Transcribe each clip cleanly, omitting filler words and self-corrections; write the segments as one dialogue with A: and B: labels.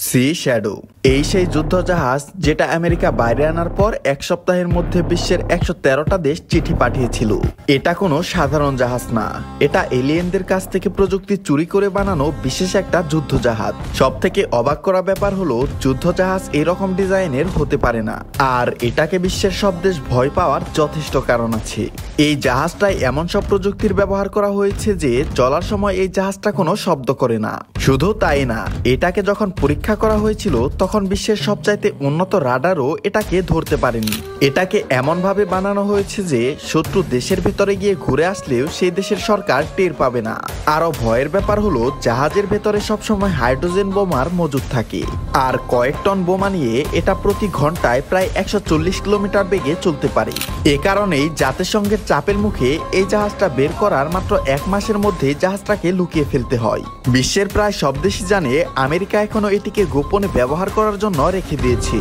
A: C shadow এই সেই যুদ্ধ জাহাজ যেটা আমেরিকা বাইরে আনার পর এক সপ্তাহের মধ্যে বিশ্বের 113টা দেশ চিঠি পাঠিয়েছিল। এটা কোনো সাধারণ জাহাজ না, এটা এলিয়েনদের কাছ থেকে প্রযুক্তি চুরি করে বানানো বিশেষ একটা যুদ্ধ জাহাজ। সব থেকে অবাক করা ব্যাপার হলো যুদ্ধ জাহাজ এরকম ডিজাইনের হতে পারে না, আর এটাকে বিশ্বের সব দেশ ভয় পাওয়ার যথেষ্ট কারণ আছে। এই জাহাজটায় এমন সব প্রযুক্তির ব্যবহার করা হয়েছে যে চলার সময় এই জাহাজটা কোনো শব্দ করে না। শুধু তাই না, এটাকে যখন পরীক্ষা করা হয়েছিল তখন বিশ্বের সবচাইতে উন্নত রাডারও এটাকে ধরতে পারেনি। এটাকে এমন ভাবে বানানো হয়েছে যে শত্রু দেশের ভেতরে গিয়ে ঘুরে আসলেও সেই দেশের সরকার টের পাবে না। আরো ভয়ের ব্যাপার হলো জাহাজের ভেতরে সবসময় হাইড্রোজেন বোমার মজুদ থাকে, আর কয়েক টন বোমা নিয়ে এটা প্রতি ঘন্টায় প্রায় 140 কিলোমিটার বেগে চলতে পারে। এ কারণেই জাতিসংঘের চাপের মুখে এই জাহাজটা বের করার মাত্র 1 মাসের মধ্যে জাহাজটাকে লুকিয়ে ফেলতে হয়। বিশ্বের প্রায় সব দেশই জানে আমেরিকা এখনো এটিকে গোপনে ব্যবহার করার জন্য রেখে দিয়েছে।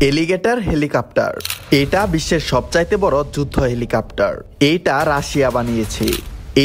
A: এলিগেটর হেলিকপ্টার এটা বিশ্বের সবচাইতে বড় যুদ্ধ হেলিকপ্টার। এটা রাশিয়া বানিয়েছে।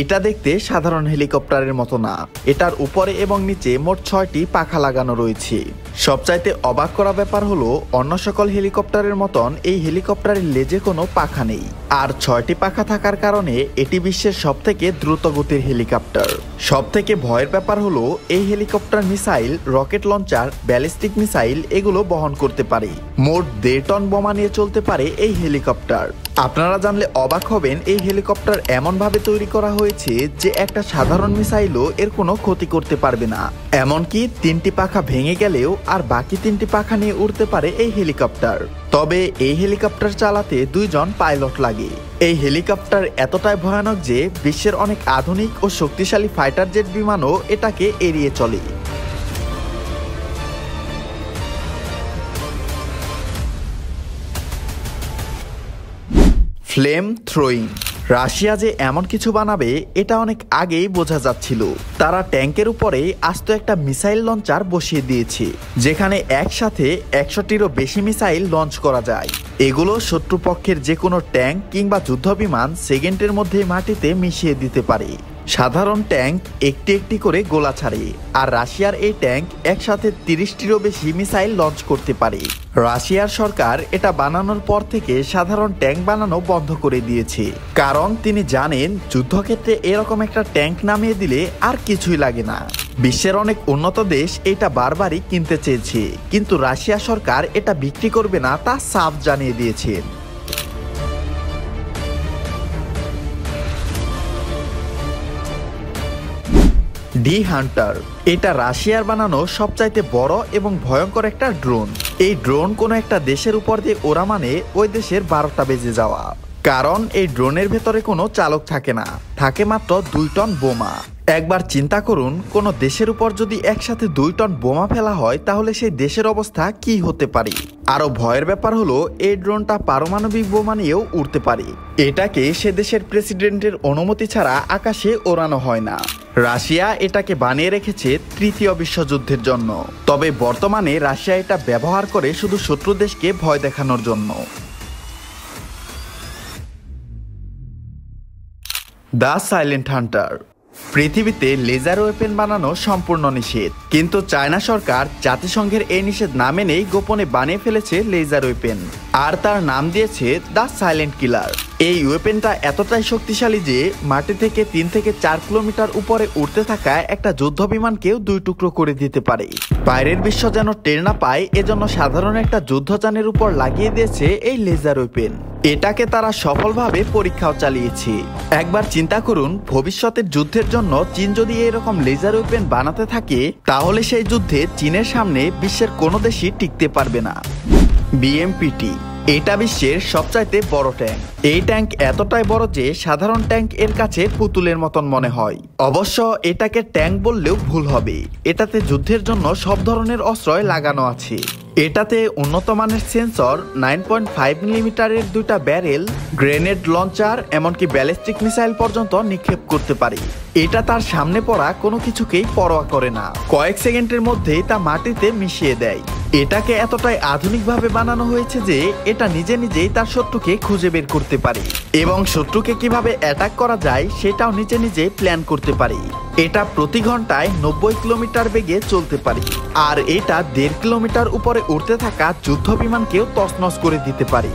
A: এটা দেখতে সাধারণ হেলিকপ্টারের মতো না, এটার উপরে এবং নিচে মোট 6টি পাখা লাগানো রয়েছে। সবচাইতে অবাক করা ব্যাপার হলো অন্য সকল হেলিকপ্টারের মতন এই হেলিকপ্টারের লেজে কোনো পাখা নেই, আর 6টি পাখা থাকার কারণে এটি বিশ্বের সবথেকে দ্রুত গতির হেলিকপ্টার। সবথেকে ভয়ের ব্যাপার হলো এই helicopter missile, rocket launcher, ballistic missile এগুলো বহন করতে পারে। মোট 1.5 টন বোমা নিয়ে চলতে পারে এই হেলিকপ্টার। আপনারা জানলে অবাক হবেন এই হেলিকপ্টার এমন ভাবে তৈরি করা হয়েছে যে একটা সাধারণ মিসাইলও এর কোনো ক্ষতি করতে পারবে না। এমনকি 3টি পাখা ভেঙে গেলেও আর বাকি 3টি পাখা নিয়ে উড়তে পারে এই হেলিকপ্টার। তবে এই হেলিকপ্টার চালাতে 2 জন পাইলট লাগে। এই হেলিকপ্টার এতটাই ভয়ানক যে বিশ্বের অনেক আধুনিক ও শক্তিশালী ফাইটার জেট বিমানও এটাকে এড়িয়ে চলে। ফ্লেম থ্রোয়িং রাশিয়া যে এমন কিছু বানাবে এটা অনেক আগেই বোঝা যাচ্ছিল। তারা ট্যাঙ্কের উপরে আস্ত একটা মিসাইল লঞ্চার বসিয়ে দিয়েছে, যেখানে একসাথে 100টিরও বেশি মিসাইল লঞ্চ করা যায়। এগুলো শত্রুপক্ষের যে কোনো ট্যাঙ্ক কিংবা যুদ্ধবিমান সেকেন্ডের মধ্যে মাটিতে মিশিয়ে দিতে পারে। সাধারণ ট্যাঙ্ক একটি একটি করে গোলা ছাড়ে, আর রাশিয়ার এই ট্যাঙ্ক একসাথে 30টিরও বেশি মিসাইল লঞ্চ করতে পারে। রাশিয়ার সরকার এটা বানানোর পর থেকে সাধারণ ট্যাঙ্ক বানানো বন্ধ করে দিয়েছে, কারণ তিনি জানেন যুদ্ধক্ষেত্রে এরকম একটা ট্যাঙ্ক নামিয়ে দিলে আর কিছুই লাগে না। বিশ্বের অনেক উন্নত দেশ এটা বারবারই কিনতে চেয়েছে, কিন্তু রাশিয়া সরকার এটা বিক্রি করবে না তা সাফ জানিয়ে দিয়েছে। ডি হান্টার এটা রাশিয়ার বানানো সবচাইতে বড় এবং ভয়ঙ্কর একটা ড্রোন। এই ড্রোন কোনো একটা দেশের উপর দিয়ে ওরা মানে ওই দেশের 12টা বেজে যাওয়া, কারণ এই ড্রোনের ভেতরে কোনো চালক থাকে না, থাকে মাত্র 2 টন বোমা। একবার চিন্তা করুন, কোনো দেশের উপর যদি একসাথে 2 টন বোমা ফেলা হয় তাহলে সেই দেশের অবস্থা কি হতে পারে। আরো ভয়ের ব্যাপার হলো এই ড্রোনটা পারমাণবিক বোমা নিয়েও উড়তে পারে। এটাকে সে দেশের প্রেসিডেন্টের অনুমতি ছাড়া আকাশে ওড়ানো হয় না। রাশিয়া এটাকে বানিয়ে রেখেছে 3য় বিশ্বযুদ্ধের জন্য, তবে বর্তমানে রাশিয়া এটা ব্যবহার করে শুধু শত্রু দেশকে ভয় দেখানোর জন্য। দ্য সাইলেন্ট হান্টার পৃথিবীতে লেজার ওয়েপেন বানানো সম্পূর্ণ নিষেধ, কিন্তু চায়না সরকার জাতিসংঘের এই নিষেধ না মেনেই গোপনে বানিয়ে ফেলেছে লেজার ওয়েপেন, আর তার নাম দিয়েছে দ্য সাইলেন্ট কিলার। এই ওয়েপেনটা এতটাই শক্তিশালী যে মাটি থেকে 3 থেকে 4 কিলোমিটার উপরে উড়তে থাকা একটা যুদ্ধ বিমানকেও 2 টুকরো করে দিতে পারে। বাইরের বিশ্ব যেন টের না পায় এজন্য সাধারণ একটা যুদ্ধযানের উপর লাগিয়ে দিয়েছে এই লেজার ওয়েপেন। এটাকে তারা সফলভাবে পরীক্ষাও চালিয়েছে। একবার চিন্তা করুন, ভবিষ্যতের যুদ্ধের জন্য চীন যদি এরকম লেজার ওয়েপেন বানাতে থাকে তাহলে সেই যুদ্ধে চীনের সামনে বিশ্বের কোনো দেশই টিকতে পারবে না। বিএমপিটি এটা বিশ্বের সবচাইতে বড় ট্যাঙ্ক। এই ট্যাঙ্ক এতটাই বড় যে সাধারণ ট্যাঙ্ক এর কাছে পুতুলের মতন মনে হয়। অবশ্য এটাকে ট্যাঙ্ক বললেও ভুল হবে, এটাতে যুদ্ধের জন্য সব ধরনের অস্ত্রই লাগানো আছে। এটাতে উন্নত মানের সেন্সর, 9.5 মিলিমিটারের 2টা ব্যারেল, গ্রেনেড লঞ্চার, এমনকি ব্যালিস্টিক মিসাইল পর্যন্ত নিক্ষেপ করতে পারে। এটা তার সামনে পড়া কোনো কিছুকেই পরোয়া করে না, কয়েক সেকেন্ডের মধ্যেই তা মাটিতে মিশিয়ে দেয়। এটাকে এতটাই আধুনিকভাবে বানানো হয়েছে যে এটা নিজে নিজেই তার শত্রুকে খুঁজে বের করতে পারে এবং শত্রুকে কিভাবে অ্যাটাক করা যায় সেটাও নিজে নিজে প্ল্যান করতে পারে। এটা প্রতি ঘন্টায় 90 কিলোমিটার বেগে চলতে পারে আর এটা 1.5 কিলোমিটার উপরে উড়তে থাকা যুদ্ধ বিমানকেও তছনছ করে দিতে পারে।